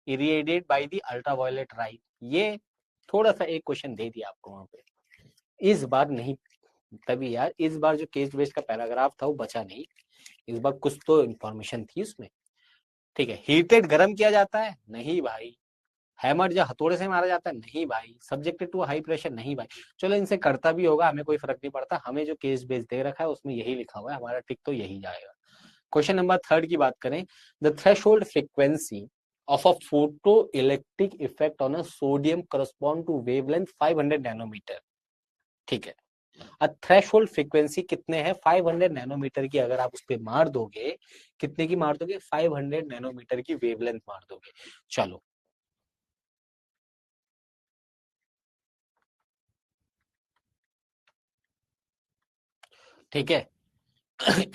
इरिडिएट बाय द अल्ट्रावायलेट राइज, ये थोड़ा सा एक क्वेश्चन दे दिया आपको वहां पे, इस बार नहीं। तभी यार इस बार जो केस बेस्ड का पैराग्राफ था वो बचा नहीं, इस बार कुछ तो इंफॉर्मेशन थी उसमें। ठीक है, हीटेड गर्म किया जाता है, नहीं भाई। हैमर जो हथौड़े से मारा जाता है, नहीं भाई। सब्जेक्टेड टू हाई प्रेशर, नहीं भाई। चलो इनसे करता भी होगा, हमें कोई फर्क नहीं पड़ता, हमें जो केस बेस दे रखा है उसमें यही लिखा हुआ है, हमारा टिक तो यही जाएगा। क्वेश्चन नंबर 3 की बात करें, the threshold frequency of a photoelectric effect on a sodium correspond to wavelength 500 nanometre. ठीक है, थ्रेशोल्ड फ्रीक्वेंसी कितने हैं, 500 नैनोमीटर की। अगर आप उस पर मार दोगे, कितने की मार दोगे, 500 नैनोमीटर की वेवलेंथ मार दोगे। चलो, ठीक है,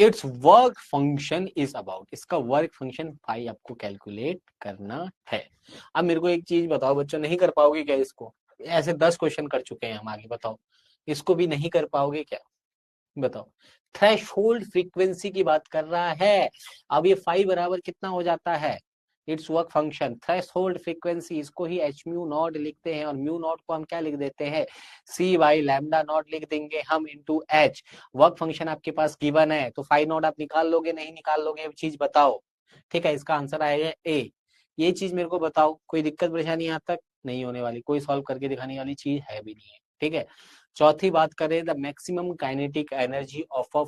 it's work function is about, इसका वर्क फंक्शन फाई आपको कैलकुलेट करना है। अब मेरे को एक चीज बताओ बच्चों, नहीं कर पाओगे क्या इसको? ऐसे 10 क्वेश्चन कर चुके हैं हम, आगे बताओ इसको भी नहीं कर पाओगे क्या? बताओ, थ्रेशोल्ड फ्रीक्वेंसी की बात कर रहा है। अब ये फाई बराबर कितना हो जाता है, it's work function threshold frequency, इसको ही एच म्यू नॉट लिखते हैं, और म्यू नॉट को हम क्या लिख देते हैं, सी बाई लैम्डा नॉट लिख देंगे हम इनटू एच। वर्क फंक्शन आपके पास गिवन है, तो फाई नॉट आप निकाल लोगे नहीं निकाल लोगे, ये चीज बताओ। ठीक है, इसका आंसर आएगा ए। ये चीज मेरे को बताओ, कोई दिक्कत परेशानी यहाँ तक नहीं होने वाली, कोई सॉल्व करके दिखाने वाली चीज है भी नहीं है। ठीक है, चौथी बात करें, the maximum kinetic energy of a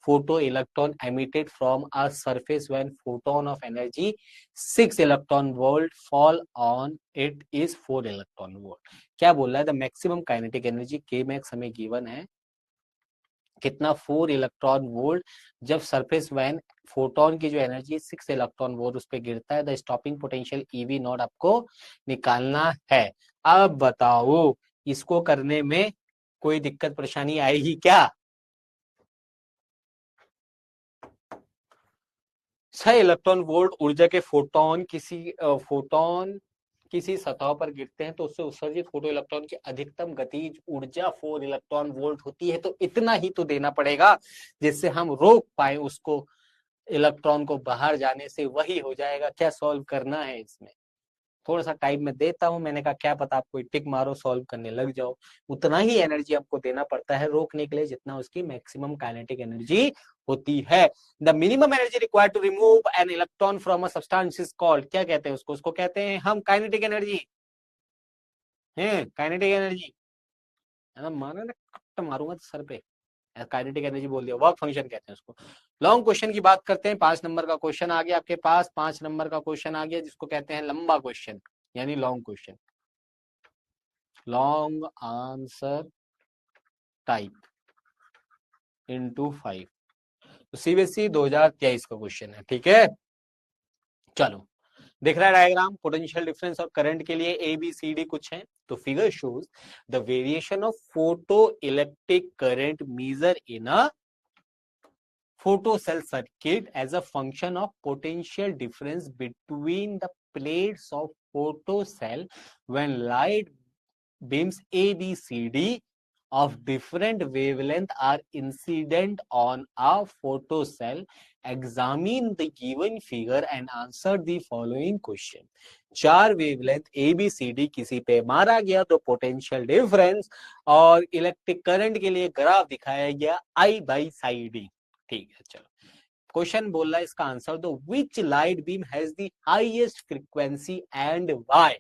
photo electron emitted from a surface when photon of energy 6 electron volt fall on it is 4 electron volt। क्या बोल रहा है, द मैक्सिमम काइनेटिक एनर्जी के मैक्स हमें गिवन है कितना, 4 इलेक्ट्रॉन वोल्ट। जब surface van photon की जो एनर्जी 6 इलेक्ट्रॉन वोल्ट उस पर गिरता है, the stopping potential EV not आपको निकालना है। अब बताओ इसको करने में कोई दिक्कत परेशानी आएगी क्या? 6 इलेक्ट्रॉन वोल्ट ऊर्जा के फोटोन किसी सतह पर गिरते हैं तो उससे उत्सर्जित फोटो इलेक्ट्रॉन की अधिकतम गतिज ऊर्जा 4 इलेक्ट्रॉन वोल्ट होती है। तो इतना ही तो देना पड़ेगा जिससे हम रोक पाए उसको इलेक्ट्रॉन को बाहर जाने से, वही हो जाएगा। क्या सॉल्व करना है इसमें? थोड़ा सा टाइम में देता हूं, मैंने कहा क्या पता आप कोई टिक मारो सॉल्व करने लग जाओ। उतना ही एनर्जी आपको देना पड़ता है रोकने के लिए जितना उसकी मैक्सिमम काइनेटिक एनर्जी होती है। The minimum energy required to remove an electron from a substance is called, क्या कहते हैं उसको? उसको कहते हैं हम काइनेटिक एनर्जी है, काइनेटिक एनर्जी है ना, मारा ना कट्ट मारूंगा तो सर पे। काइनेटिक एनर्जी बोल दिया, वर्क फंक्शन कहते हैं उसको। लॉन्ग क्वेश्चन की बात करते हैं, 5 नंबर का क्वेश्चन आ गया आपके पास, 5 नंबर का क्वेश्चन आ गया जिसको कहते हैं लंबा क्वेश्चन, यानी long question, long answer type into 5। तो सीबीएसई 2023 का क्वेश्चन है। ठीक है, चलो दिख रहा है डायग्राम, पोटेंशियल डिफरेंस और करंट के लिए ए बी सी डी कुछ है। तो figure shows the variation of photo electric current measure in a photo cell circuit as a function of potential difference between the plates of photo cell when light beams A, B, C, D of different wavelength are incident on a photocell. Examine the given figure and answer the following question. 4 wavelength A B C D किसी पे मारा गया तो potential difference और electric current के लिए graph दिखाया गया आई बाई साई डी। ठीक है, चलो क्वेश्चन बोल रहा है इसका आंसर दो। विच light beam has the highest frequency and why?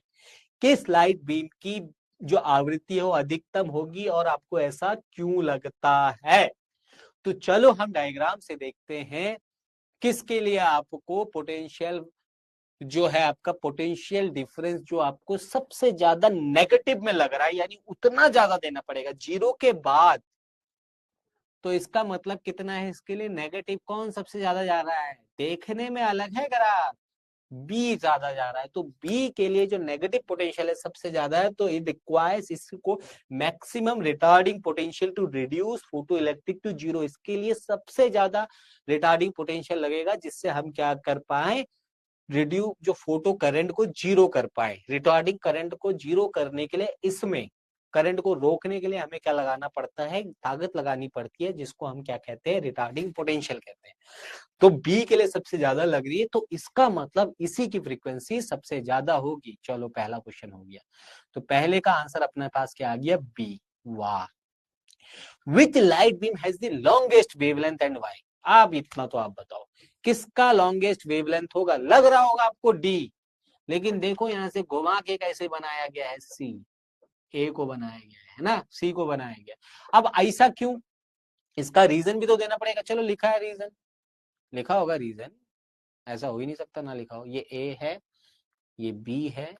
किस लाइट बीम की जो आवृत्ति है वो अधिकतम होगी और आपको ऐसा क्यों लगता है? तो चलो हम डायग्राम से देखते हैं किसके लिए आपको पोटेंशियल जो है आपका पोटेंशियल डिफरेंस जो आपको सबसे ज्यादा नेगेटिव में लग रहा है, यानी उतना ज्यादा देना पड़ेगा जीरो के बाद। तो इसका मतलब कितना है इसके लिए नेगेटिव? कौन सबसे ज्यादा जा रहा है? देखने में अलग है ग्राफ, बी ज्यादा जा रहा है। तो बी के लिए जो नेगेटिव पोटेंशियल है सबसे ज्यादा है, तो इट रिक्वायर्स इसको maximum retarding potential to reduce photo electric to zero. इसके लिए सबसे ज्यादा रिटार्डिंग पोटेंशियल लगेगा जिससे हम क्या कर पाए, रिड्यूस जो फोटो करंट को जीरो कर पाए। रिटार्डिंग करंट को जीरो करने के लिए इसमें करंट को रोकने के लिए हमें क्या लगाना पड़ता है, ताकत लगानी पड़ती है, जिसको हम क्या कहते हैं, रिटार्डिंग पोटेंशियल कहते हैं। तो बी के लिए सबसे ज्यादा लग रही है, तो इसका मतलब इसी की फ्रीक्वेंसी सबसे ज्यादा होगी। चलो पहला क्वेश्चन हो गया, तो पहले का आंसर अपने पास क्या आ गया, बी। वाह। Which light beam has the longest wavelength and why? आप इतना तो आप बताओ किसका लॉन्गेस्ट वेवलेंथ होगा? लग रहा होगा आपको डी, लेकिन देखो यहां से घुमा के कैसे बनाया गया है, सी। ए को बनाया गया है ना, सी को बनाया गया। अब ऐसा क्यों, इसका रीजन भी तो देना पड़ेगा। चलो लिखा है रीजन, लिखा होगा रीजन, ऐसा हो ही नहीं सकता ना लिखा हो। ये ए है, ये बी है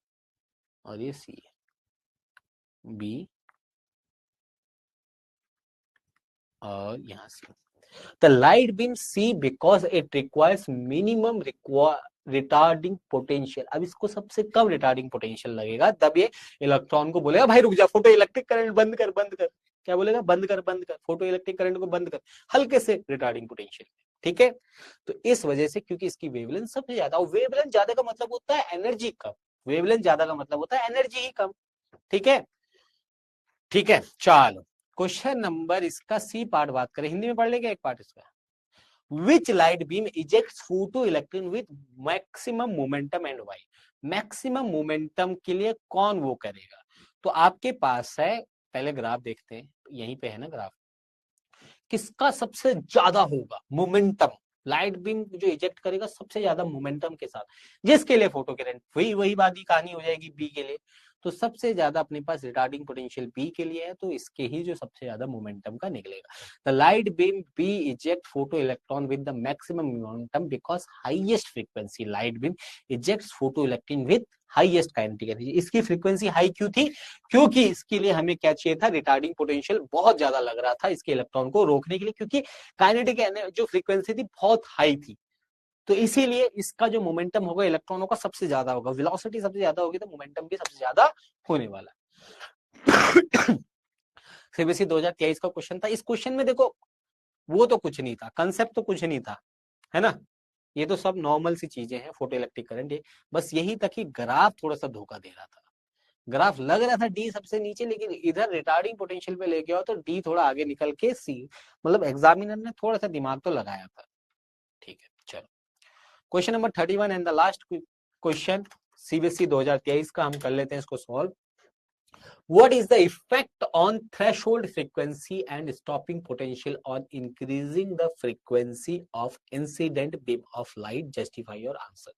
और ये सी है। बी और यहाँ सी। The light beam C because it requires minimum retarding potential. अब इसको सबसे कम रिटार्डिंग पोटेंशियल लगेगा, तब ये इलेक्ट्रॉन को बोलेगा भाई रुक जा, फोटो इलेक्ट्रिक करंट बंद कर, बंद कर। क्या बोलेगा, बंद कर, बंद कर, फोटो इलेक्ट्रिक करंट को बंद कर, हल्के से रिटार्डिंग पोटेंशियल। ठीक है, तो इस वजह से क्योंकि इसकी वेवलेंथ सबसे ज्यादा, वेवलेंथ ज्यादा का मतलब होता है एनर्जी कम, वेवलेंथ ज्यादा का मतलब होता है एनर्जी ही कम। ठीक है, ठीक है, चलो क्वेश्चन नंबर इसका सी पार्ट बात करें, हिंदी में पढ़ लेंगे एक पार्ट इसका। Which light beam ejects photoelectron with maximum momentum and why? Maximum momentum के लिए कौन वो करेगा? तो आपके पास है, पहले ग्राफ देखते हैं, यहीं पे है ना ग्राफ, किसका सबसे ज्यादा होगा मोमेंटम? लाइट बीम जो इजेक्ट करेगा सबसे ज्यादा मोमेंटम के साथ, जिसके लिए फोटो करंट, वही वही बात की कहानी हो जाएगी बी के लिए। तो सबसे ज्यादा अपने पास रिटार्डिंग पोटेंशियल बी के लिए है, तो इसके ही जो सबसे ज्यादा मोमेंटम का निकलेगा। The light beam B eject photo electron with the maximum momentum because highest frequency light beam ejects photo electron with highest kinetic energy. इसकी फ्रीक्वेंसी हाई क्यों थी? क्योंकि इसके लिए हमें क्या चाहिए था, रिटार्डिंग पोटेंशियल बहुत ज्यादा लग रहा था इसके इलेक्ट्रॉन को रोकने के लिए, क्योंकि काइनेटिक जो फ्रीक्वेंसी थी बहुत हाई थी। तो इसीलिए इसका जो मोमेंटम होगा इलेक्ट्रॉनों का सबसे ज्यादा होगा, वेलोसिटी सबसे ज्यादा होगी तो मोमेंटम भी सबसे ज्यादा होने वाला। सीबीएसई 2023 का क्वेश्चन था। इस क्वेश्चन में देखो वो तो कुछ नहीं था, कंसेप्ट तो कुछ नहीं था, है ना, ये तो सब नॉर्मल सी चीजें हैं, फोटो इलेक्ट्रिक करंट, ये बस यही था कि ग्राफ थोड़ा सा धोखा दे रहा था। ग्राफ लग रहा था डी सबसे नीचे, लेकिन इधर रिटार्डिंग पोटेंशियल पे लेके आओ तो डी थोड़ा आगे निकल के सी, मतलब एग्जामिनर ने थोड़ा सा दिमाग तो लगाया था। ठीक है, चलो question number 31 and the last question CBSE 2023 का हम कर लेते हैं इसको solve. What is the effect on threshold frequency and stopping potential on increasing the frequency of incident beam of light? Justify your answer.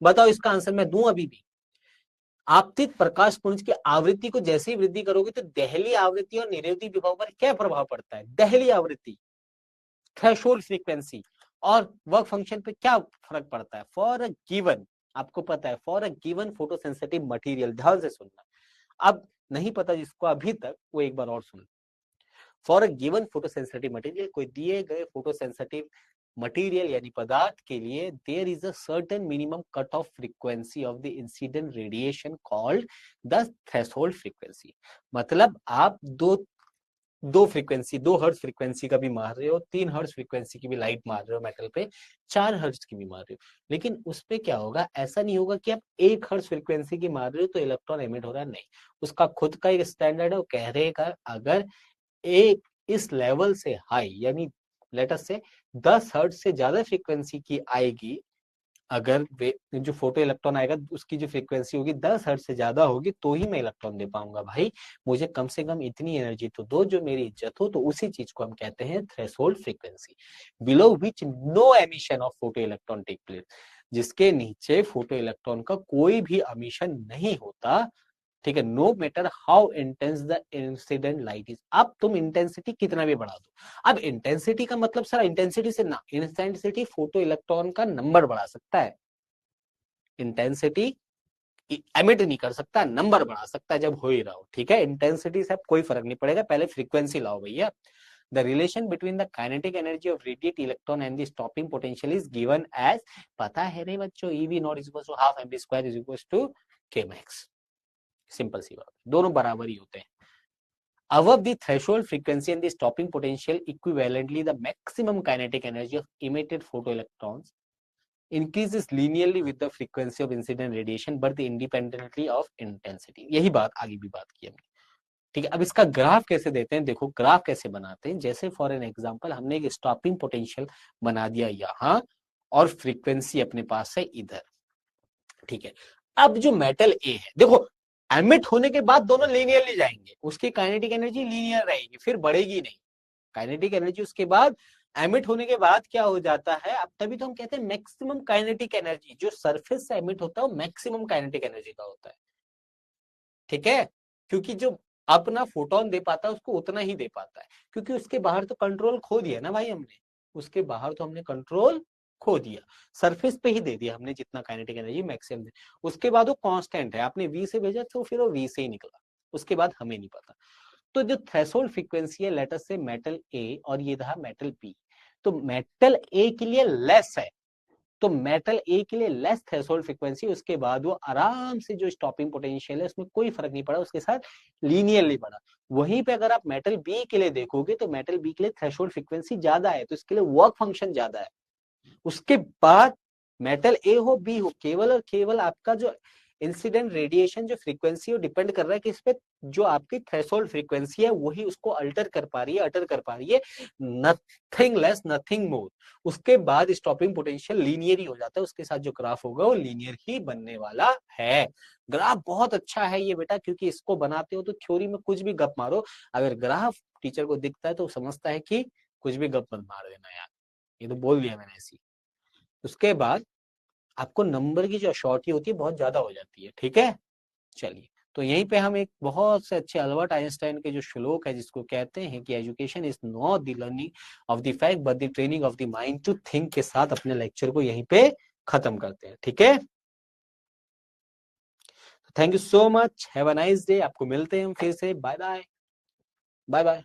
बताओ इसका आंसर मैं दूं अभी भी। आपतित प्रकाश पुंज की आवृत्ति को जैसे ही वृद्धि करोगे तो दहली आवृत्ति और निरवधि विभव पर क्या प्रभाव पड़ता है? दहली आवृत्ति, थ्रेशोल्ड फ्रीक्वेंसी और वर्क फंक्शन पे क्या फर्क पड़ता है? फॉर अ गिवन, आपको पता है, for a given photosensitive material, ध्यान से सुनना, अब नहीं पता जिसको अभी तक वो एक बार और सुन। For a given photosensitive material, कोई दिए गए फोटोसेंसिटिव मटेरियल यानी पदार्थ के लिए there is a certain minimum cut off frequency of the incident radiation called the threshold frequency. मतलब आप दो फ्रीक्वेंसी, 2 हर्ट्ज फ्रीक्वेंसी का भी मार रहे हो, 3 हर्ट्ज फ्रीक्वेंसी की भी लाइट मार रहे हो मेटल पे, 4 हर्ट्ज की भी मार रहे हो, लेकिन उस पे क्या होगा, ऐसा नहीं होगा कि आप 1 हर्ट्ज फ्रीक्वेंसी की मार रहे हो तो इलेक्ट्रॉन एमिट हो रहा है, नहीं, उसका खुद का एक स्टैंडर्ड है, वो कह रहे का अगर एक इस लेवल से हाई यानी लेट अस से 10 हर्ट्ज से ज्यादा फ्रीक्वेंसी की आएगी, अगर वे जो फोटो इलेक्ट्रॉन आएगा उसकी जो फ्रीक्वेंसी होगी 10 हर्ट्ज से ज्यादा होगी तो ही मैं इलेक्ट्रॉन दे पाऊंगा। भाई मुझे कम से कम इतनी एनर्जी तो दो जो मेरी इज्जत हो, तो उसी चीज को हम कहते हैं threshold frequency, below which no emission of photo electron take place, जिसके नीचे फोटो इलेक्ट्रॉन का कोई भी एमिशन नहीं होता। ठीक है, no matter how intense the incident light is. अब तुम इंटेंसिटी कितना भी बढ़ा दो, अब इंटेंसिटी का मतलब सर इंटेंसिटी से ना, इंटेंसिटी फोटो इलेक्ट्रॉन का नंबर बढ़ा सकता है, इंटेंसिटी एमिट नहीं कर सकता, नंबर बढ़ा सकता है जब हो ही रहा हो। ठीक है, इंटेंसिटी से अब कोई फर्क नहीं पड़ेगा, पहले फ्रीक्वेंसी लाओ भैया। The relation between the kinetic energy of radiate electron and the stopping potential is given as, पता है रे बच्चों, EV naught is equal to half mv square is equal to k max। Simple सी बात, दोनों बराबर ही होते हैं। Above the threshold frequency and the stopping potential, equivalently the maximum kinetic energy of emitted photoelectrons increases linearly with the frequency of incident radiation but independently of intensity। यही बात आगे भी बात की हमने। ठीक है, अब इसका ग्राफ कैसे देते हैं, देखो ग्राफ कैसे बनाते हैं। जैसे फॉर एन एग्जांपल हमने एक स्टॉपिंग पोटेंशियल बना दिया यहाँ और फ्रीक्वेंसी अपने पास है इधर। ठीक है, अब जो मेटल ए है, देखो एमिट होने के बाद दोनों लीनियरली जाएंगे, उसकी काइनेटिक एनर्जी लीनियर रहेगी, फिर बढ़ेगी नहीं। काइनेटिक एनर्जी उसके बाद एमिट होने के बाद क्या हो जाता है, अब तभी तो हम कहते हैं मैक्सिमम काइनेटिक एनर्जी, जो सरफेस से एमिट होता है वो मैक्सिमम काइनेटिक एनर्जी का होता है। ठीक है, क्योंकि जो अपना फोटोन दे पाता है उसको उतना ही दे पाता है, क्योंकि उसके बाहर तो कंट्रोल खो दिया ना भाई हमने, उसके बाहर तो हमने कंट्रोल खो दिया, सरफेस पे ही दे दिया हमने जितना काइनेटिक एनर्जी मैक्सिमम। उसके बाद वो कांस्टेंट है, आपने वी से भेजा तो फिर वो वी से ही निकला, उसके बाद हमें नहीं पता। तो जो थ्रेशोल्ड फ्रीक्वेंसी है लेटस से मेटल ए और ये रहा मेटल बी, तो मेटल ए के लिए लेस है, तो मेटल ए के लिए लेस थ्रेशोल्ड फ्रीक्वेंसी, उसके बाद वो आराम से जो स्टॉपिंग पोटेंशियल है उसमें कोई फर्क नहीं पड़ा, उसके साथ लीनियरली बढ़ा। वहीं पे अगर आप मेटल बी के लिए देखोगे तो मेटल बी के लिए थ्रेशोल्ड फ्रीक्वेंसी ज्यादा है, तो इसके लिए वर्क फंक्शन ज्यादा है। उसके बाद मेटल ए हो बी हो, केवल और केवल आपका जो इंसिडेंट रेडिएशन जो फ्रीक्वेंसी वो डिपेंड कर रहा है कि इस पे जो आपकी थ्रेशोल्ड फ्रीक्वेंसी है वही उसको अल्टर कर पा रही है, अल्टर कर पा रही है, नथिंग लेस नथिंग मोर। उसके बाद स्टॉपिंग पोटेंशियल लीनियर ही हो जाता है, उसके साथ जो ग्राफ होगा वो लीनियर ही बनने वाला है। ग्राफ बहुत अच्छा है ये बेटा, क्योंकि इसको बनाते हो तो थ्योरी में कुछ भी गप मारो, अगर ग्राफ टीचर को दिखता है तो समझता है कि कुछ भी गप मत मार देना यार, ये तो बोल दिया मैंने ऐसी। उसके बाद आपको नंबर की जो अशॉर्टी होती है बहुत ज्यादा हो जाती है। ठीक है, चलिए, तो यहीं पे हम एक बहुत से अच्छे अल्बर्ट आइंस्टाइन के जो श्लोक है जिसको कहते हैं कि education is not the learning of the fact but the training of the mind to think, के साथ अपने लेक्चर को यहीं पे खत्म करते हैं। ठीक है, thank you so much, have a nice day, आपको मिलते हैं हम फिर से, बाय बाय, बाय बाय।